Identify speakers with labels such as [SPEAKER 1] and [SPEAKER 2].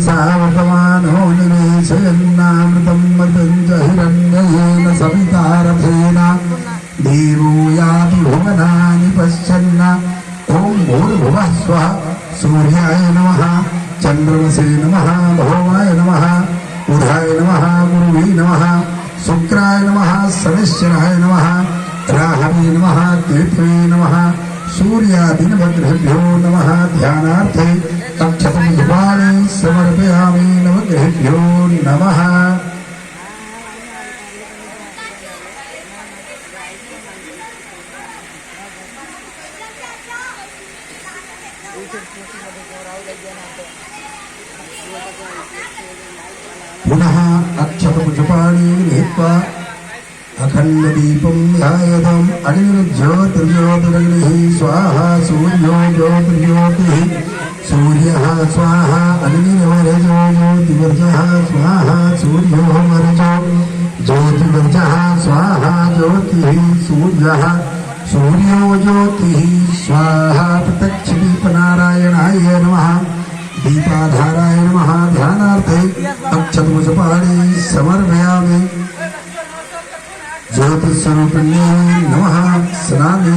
[SPEAKER 1] सावतमानो निवेशयन्नामृतं मृतं च हिरण्ययेन सवितारथेन देवो याति भुवनानि पश्यन् ॐ भूर्भुवः स्वः सूर्याय नमः चन्द्रमसे नमः भौमाय नमः बुधाय नमः गुरुवे नमः शुक्राय नमः शनिश्चराय नमः राहवे नमः केतवे नमः सूर्यादिनवग्रहेभ्यो नमः ध्यानार्थे अक्षतं धूपानि समर्पयामि नवग्रहेभ्यो नमः। पुनः अक्षतपुष्पाणि गृहीत्वा अखण्डदीपं ध्यायतम् अग्निर्ज्योतिर्ज्योतिरग्निः स्वाहा सूर्यो ज्योतिर्ज्योतिः सूर्यः स्वाहा अग्निर्वरजो ज्योतिवर्जः स्वाहा सूर्यो वरजो ज्योतिवर्जः स्वाहा ज्योतिः सूर्यः सूर्यो ज्योतिः स्वाहा प्रत्यक्षदीपनारायणाय नमः दीपाधाराय नमः ध्यानार्थे अक्षतपुष्पाणि समर्पयामि ज्योतिस्वरूपिण्ये नमः स्नामि।